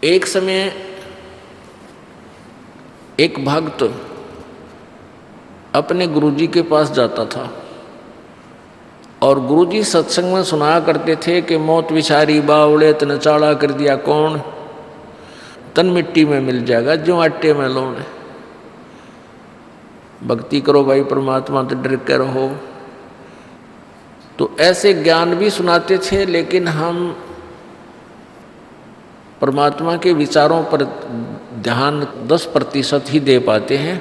एक समय एक भक्त अपने गुरुजी के पास जाता था और गुरुजी सत्संग में सुनाया करते थे कि मौत विचारी बावड़े तन चाड़ा कर दिया कौन, तन मिट्टी में मिल जाएगा जो आटे में लौट। भक्ति करो भाई परमात्मा तो डर के रहो। तो ऐसे ज्ञान भी सुनाते थे, लेकिन हम परमात्मा के विचारों पर ध्यान 10% ही दे पाते हैं।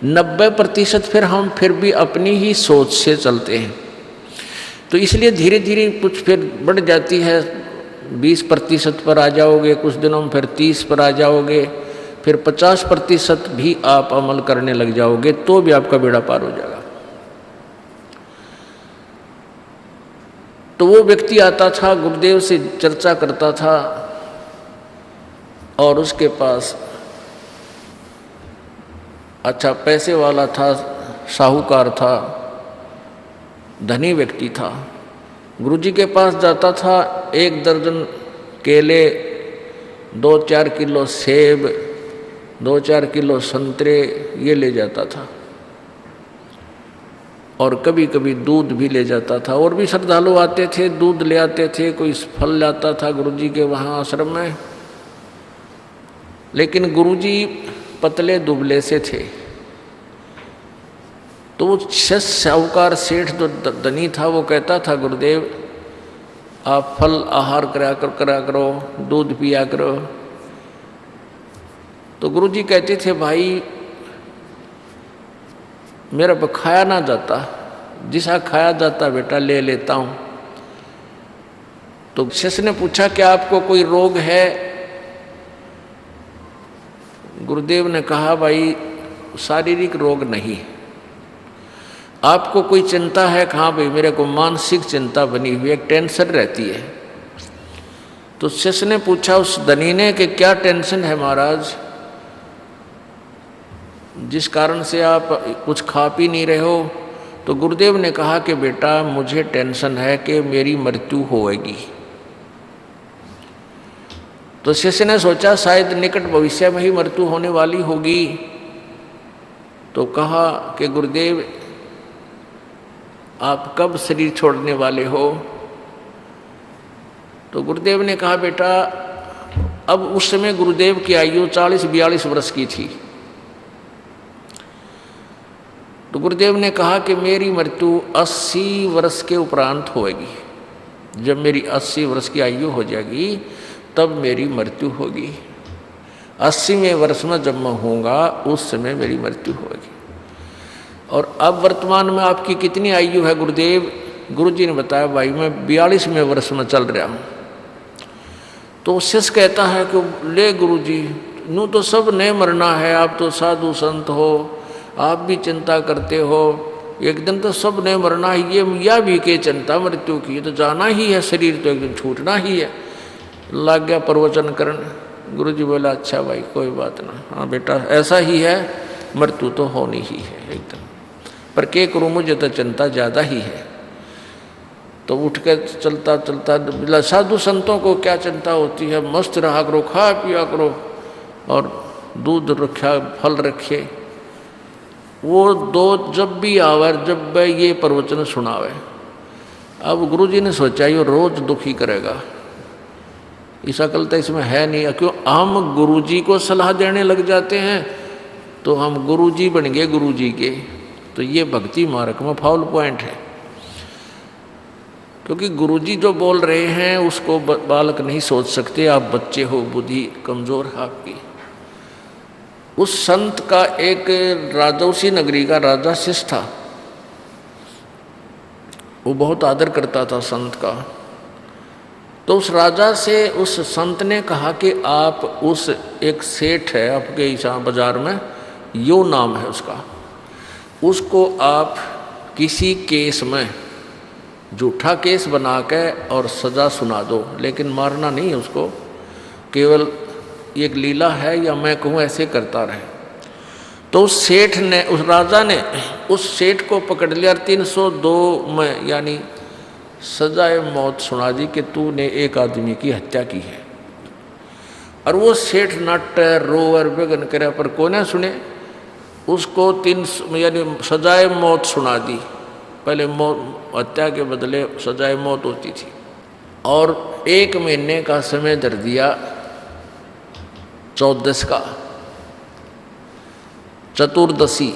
90% फिर भी अपनी ही सोच से चलते हैं। तो इसलिए धीरे धीरे कुछ फिर बढ़ जाती है, 20% पर आ जाओगे, कुछ दिनों में फिर 30 पर आ जाओगे, फिर 50% भी आप अमल करने लग जाओगे तो भी आपका बेड़ा पार हो जाएगा। तो वो व्यक्ति आता था, गुरुदेव से चर्चा करता था और उसके पास अच्छा पैसे वाला था, साहूकार था, धनी व्यक्ति था। गुरुजी के पास जाता था, 1 दर्जन केले, 2-4 किलो सेब, 2-4 किलो संतरे ये ले जाता था और कभी कभी दूध भी ले जाता था। और भी श्रद्धालु आते थे, दूध ले आते थे, कोई फल लाता था गुरुजी के वहाँ आश्रम में। लेकिन गुरुजी पतले दुबले से थे, तो वो साहूकार सेठ जो धनी था वो कहता था, गुरुदेव आप फल आहार करा करो, दूध पिया करो। तो गुरुजी कहते थे, भाई मेरा खाया ना जाता, जिसा खाया जाता बेटा ले लेता हूँ। तो शिष्य ने पूछा क्या आपको कोई रोग है? गुरुदेव ने कहा, भाई शारीरिक रोग नहीं। आपको कोई चिंता है? कहाँ भाई मेरे को मानसिक चिंता बनी हुई है, टेंशन रहती है। तो शिष्य ने पूछा उस धनी ने कि क्या टेंशन है महाराज, जिस कारण से आप कुछ खा पी नहीं रहे हो? तो गुरुदेव ने कहा कि बेटा मुझे टेंशन है कि मेरी मृत्यु होएगी। तो शिष्य ने सोचा शायद निकट भविष्य में ही मृत्यु होने वाली होगी। तो कहा कि गुरुदेव आप कब शरीर छोड़ने वाले हो? तो गुरुदेव ने कहा, बेटा अब उस समय गुरुदेव की आयु 40-42 वर्ष की थी। तो गुरुदेव ने कहा कि मेरी मृत्यु 80 वर्ष के उपरांत होएगी। जब मेरी 80 वर्ष की आयु हो जाएगी तब मेरी मृत्यु होगी। 80वें वर्ष में जब मैं होऊंगा उस समय मेरी मृत्यु होगी। और अब वर्तमान में आपकी कितनी आयु है गुरुदेव? गुरुजी ने बताया, भाई मैं 42वें वर्ष में चल रहा हूँ। तो शिष्य कहता है कि ले गुरुजी, नू तो सब ने मरना है, आप तो साधु संत हो, आप भी चिंता करते हो, एक दिन तो सब ने मरना ही, ये या भी के चिंता मृत्यु की, तो जाना ही है, शरीर तो एक दिन छूटना ही है। लग गया प्रवचन करने। गुरुजी बोला, अच्छा भाई कोई बात ना, हाँ बेटा ऐसा ही है, मृत्यु तो होनी ही है एकदम, पर क्या करूँ मुझे तो चिंता ज़्यादा ही है। तो उठ कर चलता चलता बोला, साधु संतों को क्या चिंता होती है, मस्त रहा करो, खा पिया करो और दूध रखा, फल रखे। वो दो जब भी आवे, जब ये प्रवचन सुनावे। अब गुरुजी ने सोचा ये रोज दुखी करेगा, इस अकल तो इसमें है नहीं। क्यों हम गुरुजी को सलाह देने लग जाते हैं तो हम गुरुजी बन गए गुरुजी के। तो ये भक्ति मार्ग में फाउल पॉइंट है, क्योंकि गुरुजी जो बोल रहे हैं उसको बालक नहीं सोच सकते। आप बच्चे हो, बुद्धि कमजोर है आपकी। उस संत का एक राजौसी नगरी का राजा शिष्य था, वो बहुत आदर करता था संत का। तो उस राजा से उस संत ने कहा कि आप उस एक सेठ है आपके यहाँ बाजार में, यो नाम है उसका, उसको आप किसी केस में झूठा केस बना के और सज़ा सुना दो, लेकिन मारना नहीं है उसको, केवल एक लीला है या मैं कहूँ ऐसे करता रहे। तो उस सेठ ने, उस राजा ने उस सेठ को पकड़ लिया, 302 में यानी सजाए मौत सुना दी कि तूने एक आदमी की हत्या की है। और वो सेठ नट रोवर बेगन करे पर को ना सुने, उसको 3 यानी सजाए मौत सुना दी। पहले हत्या के बदले सजाए मौत होती थी, और 1 महीने का समय धर दिया 14 का, चतुर्दशी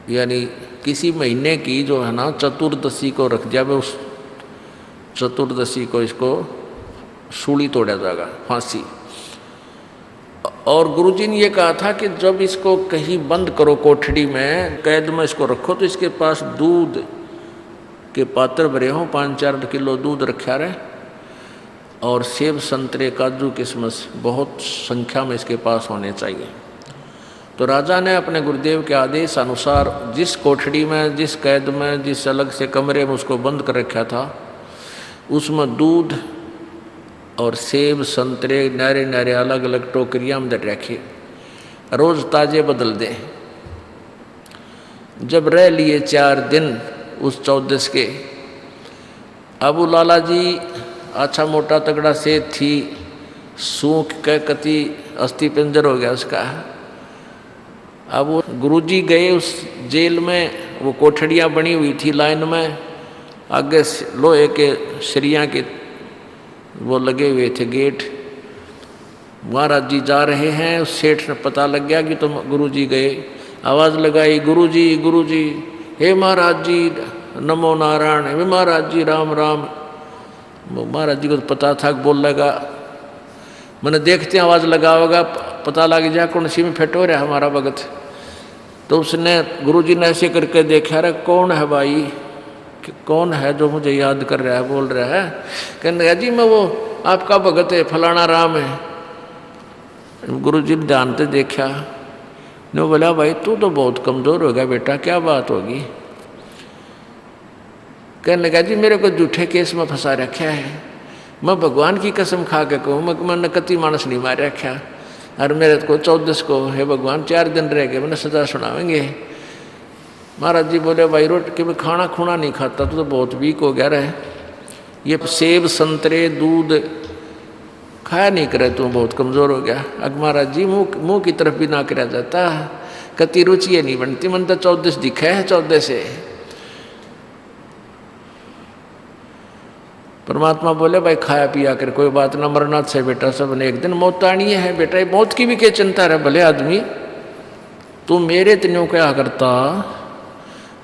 यानी किसी महीने की जो है ना चतुर्दशी को रख दिया। मैं उस चतुर्दशी को इसको सूली तोड़ा जाएगा, फांसी। और गुरुजी ने ये कहा था कि जब इसको कहीं बंद करो कोठड़ी में, कैद में इसको रखो, तो इसके पास दूध के पात्र भरे हों, 5-4 किलो दूध रखा रहे, और सेब संतरे काजू किशमिश बहुत संख्या में इसके पास होने चाहिए। तो राजा ने अपने गुरुदेव के आदेश अनुसार जिस कोठड़ी में, जिस कैद में, जिस अलग से कमरे में उसको बंद कर रखा था, उसमें दूध और सेब संतरे नारे नारे अलग अलग टोकरियाँ में रखे, रोज़ ताजे बदल दें। जब रह लिए 4 दिन उस 14 के, अबू लाला जी अच्छा मोटा तगड़ा सेठ थी, सूख के कति अस्थि पिंजर हो गया उसका। अब वो गुरुजी गए उस जेल में, वो कोठड़ियाँ बनी हुई थी लाइन में, आगे लोहे के सरिया के वो लगे हुए थे गेट। महाराज जी जा रहे हैं, उस सेठ ने पता लग गया कि तुम गुरुजी गए। आवाज़ लगाई, गुरुजी गुरुजी, हे महाराज जी नमो नारायण, हे महाराज जी राम राम। महाराज जी को तो पता था कि बोल लगा, मैंने देखते आवाज़ लगा होगा, पता लग जाए कौन सी में फिट हो रहा है हमारा भगत। तो उसने गुरुजी ने ऐसे करके देखा, रहा कौन है भाई, कि कौन है जो मुझे याद कर रहा है, बोल रहा है। कहने लगा जी मैं वो आपका भगत है, फलाना राम है। गुरुजी ने ध्यान से देखा, ने बोला भाई तू तो बहुत कमज़ोर हो गया बेटा, क्या बात होगी। कहने लगा जी मेरे को झूठे केस में फंसा रखा है, मैं भगवान की कसम खा के कहूँ मैंने कति मानस नहीं मार रखा, और मेरे को 14 को हे भगवान 4 दिन रह गए, मैंने सजा सुनावेंगे। महाराज जी बोले भाई रोट कि मैं खाना खूना नहीं खाता, तो बहुत वीक हो गया रहे, ये सेब संतरे दूध खाया नहीं करे, तू बहुत कमज़ोर हो गया। अग महाराज जी मुँह की तरफ भी ना करा जाता, कति रुचि नहीं बनती, मन तो 14 दिखा है 14 से। परमात्मा बोले भाई खाया पिया कर कोई बात ना, मरना से बेटा सब ने एक दिन मौत आनी है बेटा, ये मौत की भी क्या चिंता है भले आदमी, तू मेरे तन्यों क्या करता।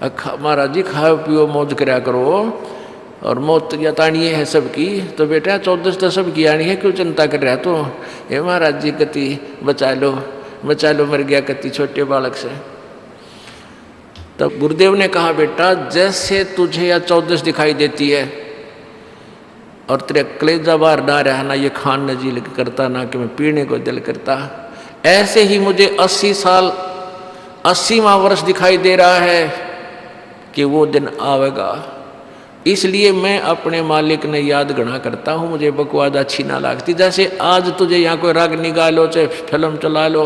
महाराज जी खाओ पियो मौज करया करो, और मौत या तानी है सबकी, तो बेटा 14 तो सबकी आनी है, क्यों चिंता कर रहा तो। हे महाराज जी कति बचा लो मर गया कति छोटे बालक से। तब गुरुदेव ने कहा बेटा जैसे तुझे या 14 दिखाई देती है और तेरे कलेजा बाहर ना रहना, ये खान न जी करता ना कि मैं पीने को दिल करता, ऐसे ही मुझे 80 साल 80वां वर्ष दिखाई दे रहा है कि वो दिन आवेगा। इसलिए मैं अपने मालिक ने याद गणा करता हूँ, मुझे बकवाद अच्छी ना लगती। जैसे आज तुझे यहाँ कोई राग निकाल लो, चाहे फिल्म चला लो,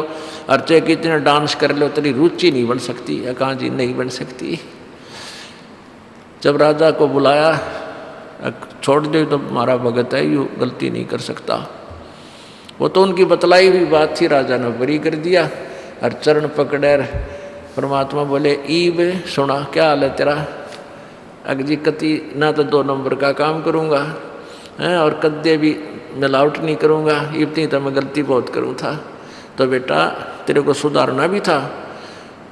और चाहे कितने डांस कर लो, तेरी रुचि नहीं बन सकती, या कहाँ जी नहीं बन सकती। जब राजा को बुलाया, छोड़ दे तो हमारा भगत है, यूँ गलती नहीं कर सकता। वो तो उनकी बतलाई हुई बात थी, राजा ने बरी कर दिया और चरण पकड़े। परमात्मा बोले ईब सुना, क्या हाल है तेरा। अग जी कति ना तो 2 नंबर का काम करूँगा हैं, और कद्दे भी मिलावट नहीं करूँगा, इतनी तो मैं गलती बहुत करूँ था। तो बेटा तेरे को सुधारना भी था,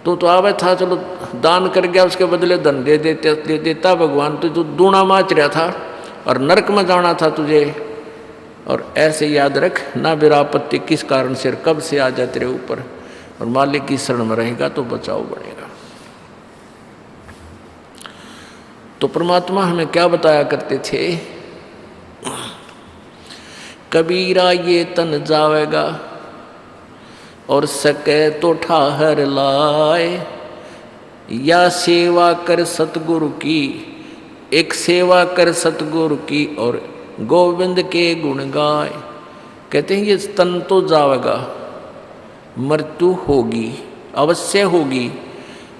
तू तो आवे था, चलो दान कर गया, उसके बदले धन दे देता भगवान, तो दूना माच रहा था और नरक में जाना था तुझे। और ऐसे याद रख ना विरापत्ति किस कारण से कब से आ जाए तेरे ऊपर, और मालिक की शरण में रहेगा तो बचाव बनेगा। तो परमात्मा हमें क्या बताया करते थे, कबीरा ये तन जावेगा और सके तो ठाहर लाए, या सेवा कर सतगुरु की, एक सेवा कर सतगुरु की और गोविंद के गुण गाए। कहते हैं ये तन तो जावेगा, मृत्यु होगी, अवश्य होगी,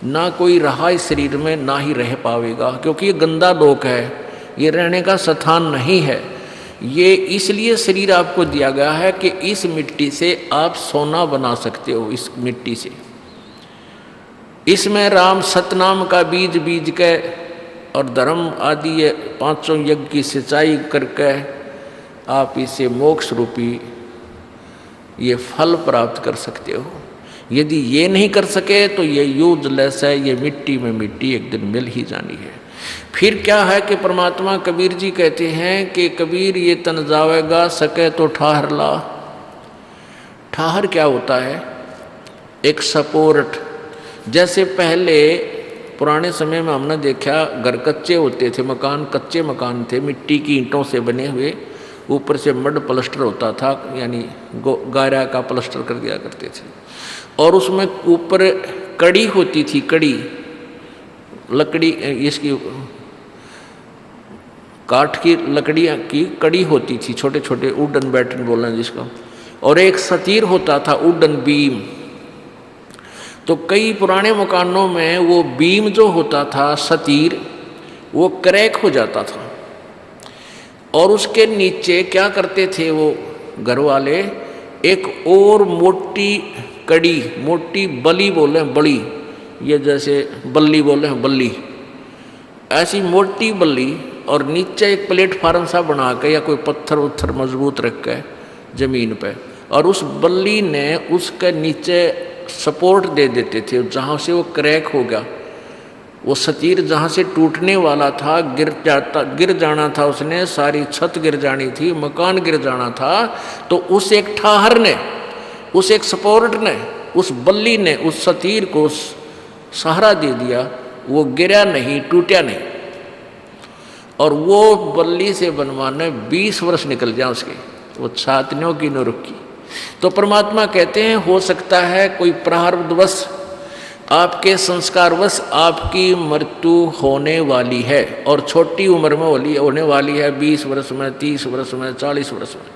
ना कोई रहा इस शरीर में ना ही रह पावेगा, क्योंकि ये गंदा लोक है, ये रहने का स्थान नहीं है। ये इसलिए शरीर आपको दिया गया है कि इस मिट्टी से आप सोना बना सकते हो। इस मिट्टी से, इसमें राम सतनाम का बीज बीज के और धर्म आदि ये 500 यज्ञ की सिंचाई करके आप इसे मोक्ष रूपी ये फल प्राप्त कर सकते हो। यदि ये नहीं कर सके तो ये यूजलेस है, ये मिट्टी में मिट्टी एक दिन मिल ही जानी है। फिर क्या है कि परमात्मा कबीर जी कहते हैं कि कबीर ये तन जावेगा, सके तो ठाहर ला। ठाहर क्या होता है? एक सपोर्ट। जैसे पहले पुराने समय में हमने देखा घर कच्चे होते थे, मकान कच्चे मकान थे, मिट्टी की ईंटों से बने हुए, ऊपर से मड प्लास्टर होता था, यानी गारा का प्लास्टर कर दिया करते थे, और उसमें ऊपर कड़ी होती थी, कड़ी लकड़ी, इसकी काठ की लकड़ी की कड़ी होती थी, छोटे छोटे वुडन बैटन बोल रहे हैं जिसको, और एक सतीर होता था वुडन बीम। तो कई पुराने मकानों में वो बीम जो होता था सतीर, वो क्रैक हो जाता था, और उसके नीचे क्या करते थे वो घर वाले, एक और मोटी कड़ी, मोटी बली बोले हैं, बड़ी, ये जैसे बल्ली बोले हैं, बल्ली, ऐसी मोटी बल्ली, और नीचे एक प्लेटफार्म सा बना के या कोई पत्थर उत्थर मजबूत रख के जमीन पे, और उस बल्ली ने उसके नीचे सपोर्ट दे देते थे। जहाँ से वो क्रैक हो गया, वो सतीर जहाँ से टूटने वाला था, गिर जाना था, उसने सारी छत गिर जानी थी, मकान गिर जाना था, तो उस एक ठाहर ने, उस एक सपोर्ट ने, उस बल्ली ने उस सतीर को सहारा दे दिया, वो गिरा नहीं, टूटा नहीं। और वो बल्ली से बनवाने 20 वर्ष निकल जाए उसके, वो छातनियों की न रुकी। तो परमात्मा कहते हैं हो सकता है कोई प्रारब्धवश, आपके संस्कारवश आपकी मृत्यु होने वाली है, और छोटी उम्र में होने वाली है, 20 वर्ष में, 30 वर्ष में, 40 वर्ष में।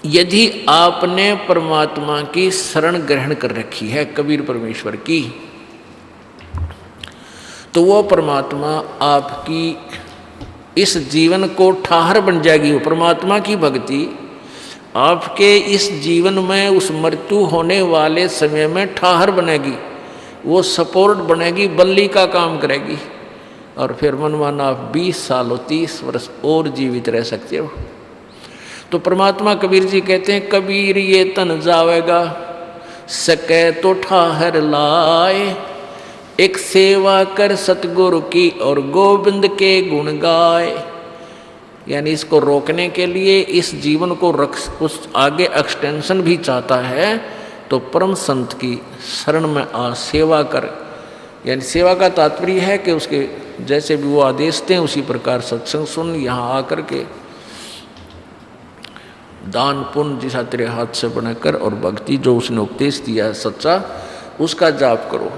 यदि आपने परमात्मा की शरण ग्रहण कर रखी है, कबीर परमेश्वर की, तो वो परमात्मा आपकी इस जीवन को ठाहर बन जाएगी। वो परमात्मा की भक्ति आपके इस जीवन में उस मृत्यु होने वाले समय में ठाहर बनेगी, वो सपोर्ट बनेगी, बल्ली का काम करेगी, और फिर मनमाना आप 20 साल 30 वर्ष और जीवित रह सकते हो। तो परमात्मा कबीर जी कहते हैं, कबीर ये तन जावेगा, सके तो ठाहर लाए, एक सेवा कर सतगुरु की और गोविंद के गुण गाए। यानी इसको रोकने के लिए, इस जीवन को उस आगे एक्सटेंशन भी चाहता है, तो परम संत की शरण में आ सेवा कर। यानी सेवा का तात्पर्य है कि उसके जैसे भी वो आदेश दें उसी प्रकार सत्संग सुन, यहाँ आकर के दान पुण्य जिसा तेरे हाथ से बनाकर, और भक्ति जो उसने उपदेश दिया है सच्चा, उसका जाप करो,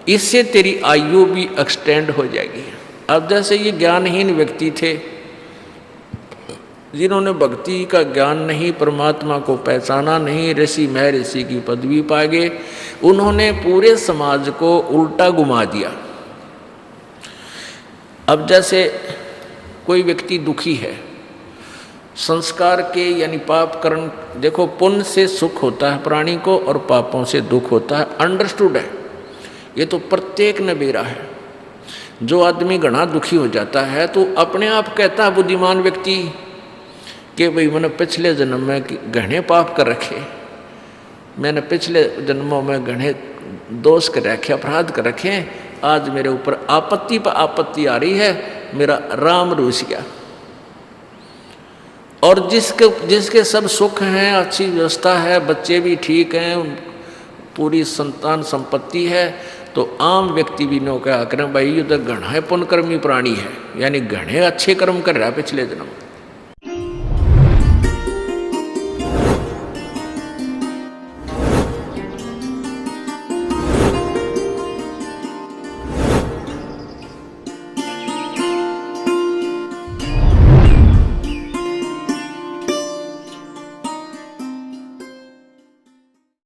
इससे तेरी आयु भी एक्सटेंड हो जाएगी। अब जैसे ये ज्ञानहीन व्यक्ति थे, जिन्होंने भक्ति का ज्ञान नहीं, परमात्मा को पहचाना नहीं, ऋषि महर्षि की पदवी पा गए, उन्होंने पूरे समाज को उल्टा घुमा दिया। अब जैसे कोई व्यक्ति दुखी है, संस्कार के यानी पाप कर्म, देखो पुण्य से सुख होता है प्राणी को और पापों से दुख होता है, अंडरस्टूड है, ये तो प्रत्येक ने बेरा है। जो आदमी घना दुखी हो जाता है तो अपने आप कहता है बुद्धिमान व्यक्ति कि भाई मैंने पिछले जन्म में घने पाप कर रखे, मैंने पिछले जन्मों में घने दोष कर रखे, अपराध कर रखे, आज मेरे ऊपर आपत्ति पर आपत्ति आ रही है, मेरा राम रूस गया। और जिसके सब सुख हैं, अच्छी व्यवस्था है, बच्चे भी ठीक हैं, पूरी संतान संपत्ति है, तो आम व्यक्ति भी नो क्या करें, भाई ये तो घना पुण्यकर्मी प्राणी है, यानी घने अच्छे कर्म कर रहा है पिछले जन्म।